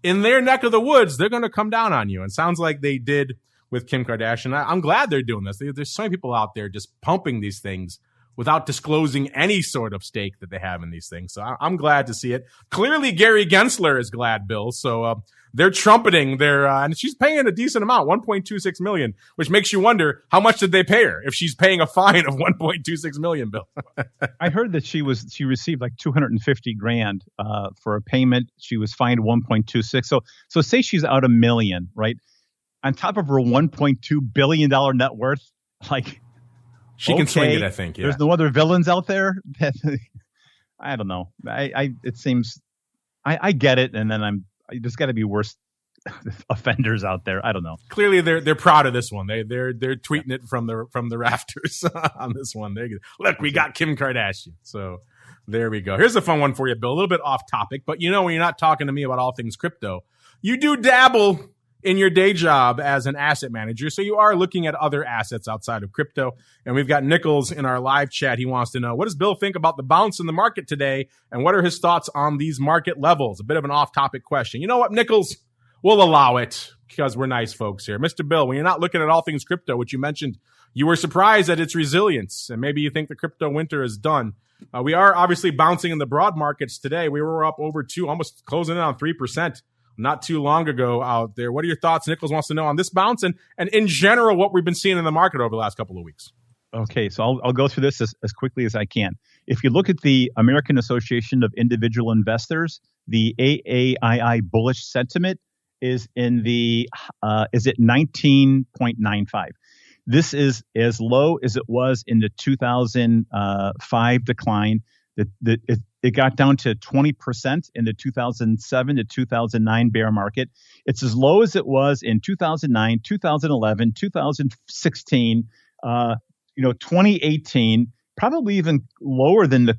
in their neck of the woods, they're going to come down on you. And sounds like they did with Kim Kardashian. I'm glad they're doing this. There's so many people out there just pumping these things without disclosing any sort of stake that they have in these things. So I'm glad to see it. Clearly, Gary Gensler is glad, Bill. So they're trumpeting their, and she's paying a decent amount, $1.26 million, which makes you wonder how much did they pay her if she's paying a fine of $1.26 million, Bill. I heard that she received like $250,000 for a payment. She was fined 1.26. So say she's out $1 million, right? On top of her $1.2 billion net worth, like, she can swing it, I think. Yeah. There's no other villains out there. I don't know. It seems I get it, and then there's got to be worse offenders out there. I don't know. Clearly, they're proud of this one. They're tweeting it from the rafters on this one. Look, we got Kim Kardashian. So there we go. Here's a fun one for you, Bill. A little bit off topic, but when you're not talking to me about all things crypto, you do dabble in your day job as an asset manager. So you are looking at other assets outside of crypto. And we've got Nichols in our live chat. He wants to know, what does Bill think about the bounce in the market today? And what are his thoughts on these market levels? A bit of an off-topic question. You know what, Nichols? We'll allow it because we're nice folks here. Mr. Bill, when you're not looking at all things crypto, which you mentioned, you were surprised at its resilience. And maybe you think the crypto winter is done. We are obviously bouncing in the broad markets today. We were up over almost closing in on 3%. Not too long ago out there. What are your thoughts? Nichols wants to know on this bounce and in general, what we've been seeing in the market over the last couple of weeks. Okay, so I'll go through this as quickly as I can. If you look at the American Association of Individual Investors, the AAII bullish sentiment is at 19.95. This is as low as it was in the 2005 decline. It got down to 20% in the 2007 to 2009 bear market. It's as low as it was in 2009, 2011, 2016, 2018, probably even lower than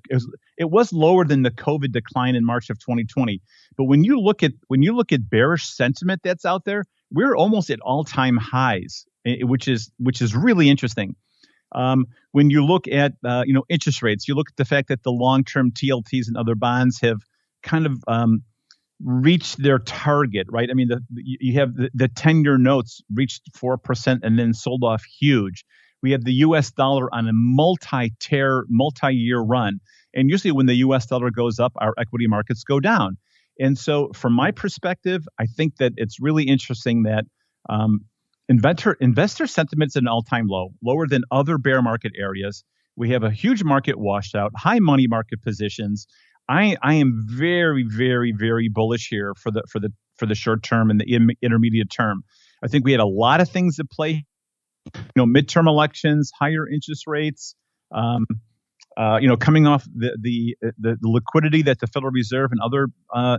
it was lower than the COVID decline in March of 2020. But when you look at bearish sentiment that's out there, we're almost at all-time highs, which is really interesting. When you look at interest rates, you look at the fact that the long-term TLTs and other bonds have kind of reached their target, right? I mean, you have the 10-year notes reached 4% and then sold off huge. We have the U.S. dollar on a multi-year run, and usually when the U.S. dollar goes up, our equity markets go down. And so, from my perspective, I think that it's really interesting that investor sentiment's at an all-time low, lower than other bear market areas. We have a huge market washout, high money market positions. I am very, very, very bullish here for the short term and the intermediate term. I think we had a lot of things at play. Midterm elections, higher interest rates. Coming off the liquidity that the Federal Reserve and other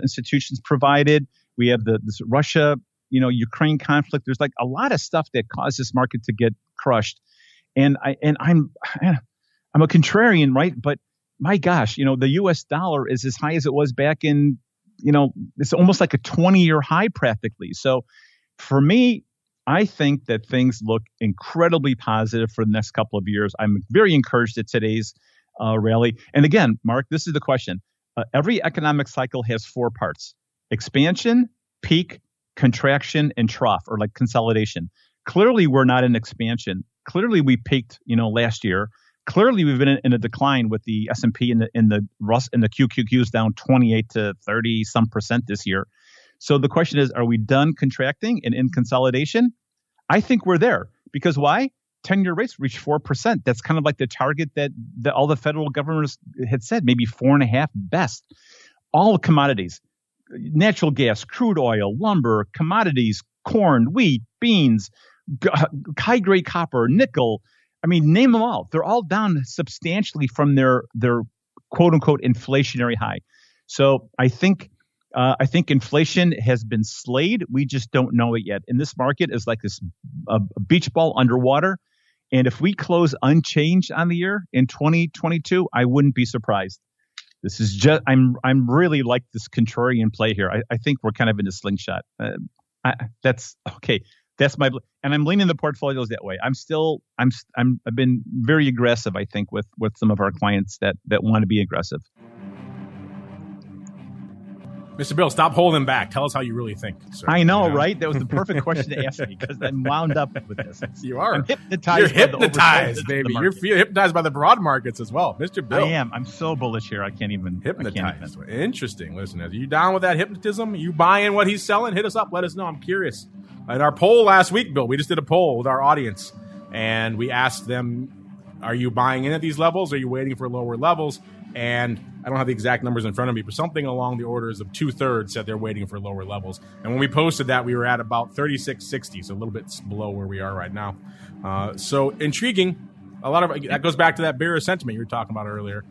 institutions provided. We have this Russia, Ukraine conflict. There's like a lot of stuff that caused this market to get crushed. And I'm a contrarian, right? But my gosh, the U.S. dollar is as high as it was back in, it's almost like a 20-year high practically. So for me, I think that things look incredibly positive for the next couple of years. I'm very encouraged at today's rally. And again, Mark, this is the question. Every economic cycle has four parts: expansion, peak, contraction, and trough, or like consolidation. Clearly, we're not in expansion. Clearly, we peaked, last year. Clearly, we've been in a decline with the S&P and the QQQs down 28 to 30 some percent this year. So the question is, are we done contracting and in consolidation? I think we're there. Because why? 10-year rates reached 4%. That's kind of like the target that all the federal governors had said, maybe 4.5 best. All commodities, natural gas, crude oil, lumber, commodities, corn, wheat, beans, high-grade copper, nickel. I mean, name them all. They're all down substantially from their quote-unquote inflationary high. So I think inflation has been slayed. We just don't know it yet. And this market is like this beach ball underwater. And if we close unchanged on the year in 2022, I wouldn't be surprised. This is just I'm really like this contrarian play here. I think we're kind of in a slingshot. That's okay. That's my and I'm leaning the portfolios that way. I've been very aggressive. I think with some of our clients that want to be aggressive. Mr. Bill, stop holding back. Tell us how you really think, sir. I know, right? That was the perfect question to ask me because I'm wound up with this. You are. I'm hypnotized. You're hypnotized, baby. You're hypnotized by the broad markets as well. Mr. Bill. I am. I'm so bullish here. I can't even. Hypnotized. Interesting, listeners. Are you down with that hypnotism? Are you buying what he's selling? Hit us up. Let us know. I'm curious. In our poll last week, Bill, we just did a poll with our audience, and we asked them, are you buying in at these levels? Are you waiting for lower levels? And I don't have the exact numbers in front of me, but something along the orders of 2/3 said they're waiting for lower levels. And when we posted that, we were at about 36.60, so a little bit below where we are right now. So intriguing. A lot of that goes back to that bearish sentiment you were talking about earlier.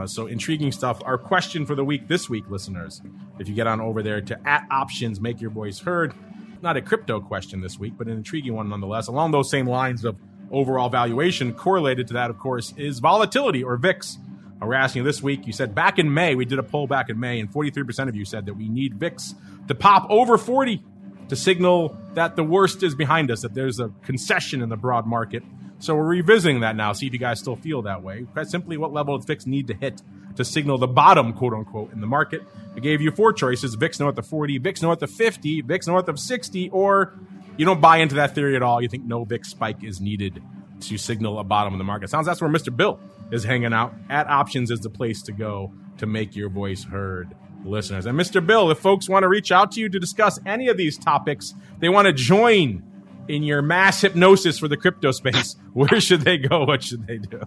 So intriguing stuff. Our question for the week this week, listeners, if you get on over there to @options, make your voice heard. Not a crypto question this week, but an intriguing one nonetheless. Along those same lines of overall valuation, correlated to that, of course, is volatility or VIX. We're asking you this week, you said back in May, we did a poll back in May, and 43% of you said that we need VIX to pop over 40 to signal that the worst is behind us, that there's a concession in the broad market. So we're revisiting that now, see if you guys still feel that way. Quite simply, what level does VIX need to hit to signal the bottom, quote unquote, in the market? I gave you 4 choices: VIX north of 40, VIX north of 50, VIX north of 60, or you don't buy into that theory at all. You think no VIX spike is needed to signal a bottom in the market. Sounds that's where Mr. Bill is hanging out. @options is the place to go to make your voice heard, listeners. And Mr. Bill, if folks want to reach out to you to discuss any of these topics, they want to join in your mass hypnosis for the crypto space, where should they go? What should they do?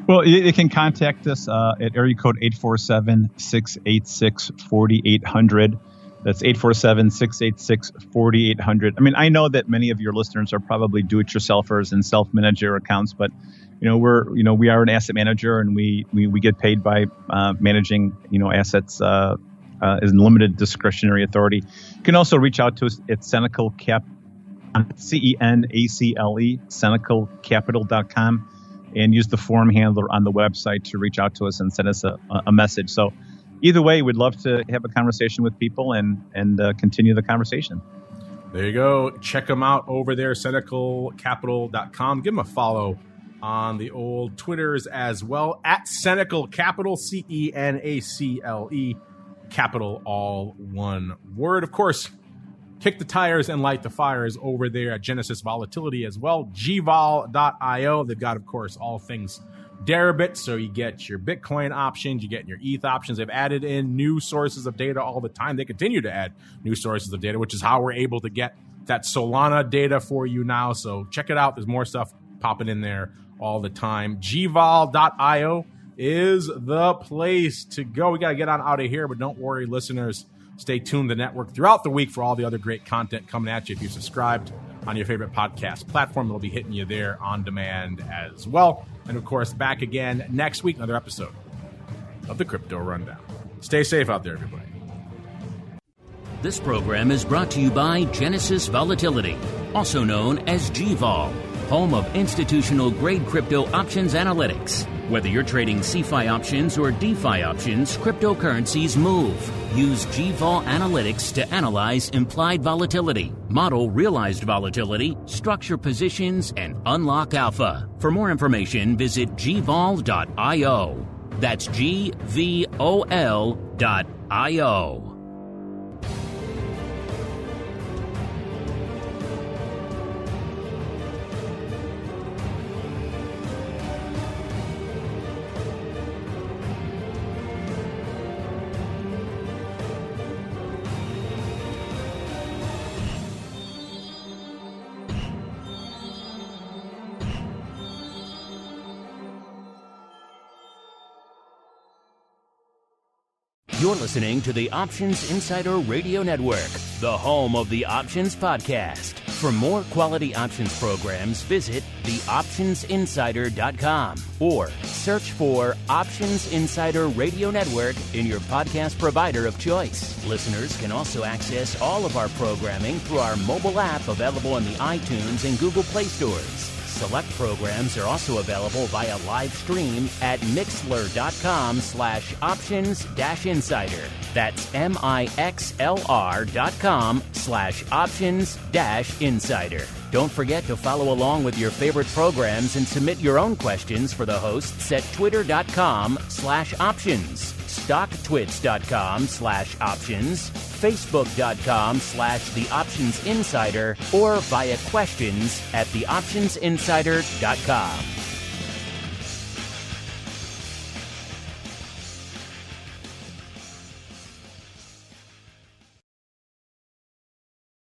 Well, you can contact us at area code 847-686-4800. That's 847-686-4800. I mean, I know that many of your listeners are probably do-it-yourselfers and self-manager accounts, but we are an asset manager, and we get paid by managing assets as limited discretionary authority. You can also reach out to us at Cenacle CENACLE, cenaclecapital.com, and use the form handler on the website to reach out to us and send us a message. So either way, we'd love to have a conversation with people and continue the conversation. There you go. Check them out over there, cenaclecapital.com. Give them a follow on the old Twitters as well, at Cenacle Capital, CENACLE, capital, all one word. Of course, kick the tires and light the fires over there at Genesis Volatility as well, gvol.io. They've got, of course, all things Deribit, so you get your Bitcoin options, you get your ETH options. They've added in new sources of data all the time. They continue to add new sources of data, which is how we're able to get that Solana data for you now. So check it out. There's more stuff popping in there all the time. gvol.io is the place to go. We got to get on out of here, but don't worry, listeners. Stay tuned to the network throughout the week for all the other great content coming at you. If you subscribed on your favorite podcast platform, it'll be hitting you there on demand as well. And, of course, back again next week, another episode of the Crypto Rundown. Stay safe out there, everybody. This program is brought to you by Genesis Volatility, also known as GVol, home of institutional-grade crypto options analytics. Whether you're trading CeFi options or DeFi options, cryptocurrencies move. Use GVol Analytics to analyze implied volatility, model realized volatility, structure positions, and unlock alpha. For more information, visit gvol.io. That's GVOL.io. You're listening to the Options Insider Radio Network, the home of the Options Podcast. For more quality options programs, visit theoptionsinsider.com or search for Options Insider Radio Network in your podcast provider of choice. Listeners can also access all of our programming through our mobile app available in the iTunes and Google Play stores. Select programs are also available via live stream at mixlr.com/options-insider. That's MIXLR.com/options-insider. Don't forget to follow along with your favorite programs and submit your own questions for the hosts at twitter.com/options, stocktwits.com/options, facebook.com/The Options Insider, or via questions at theoptionsinsider.com.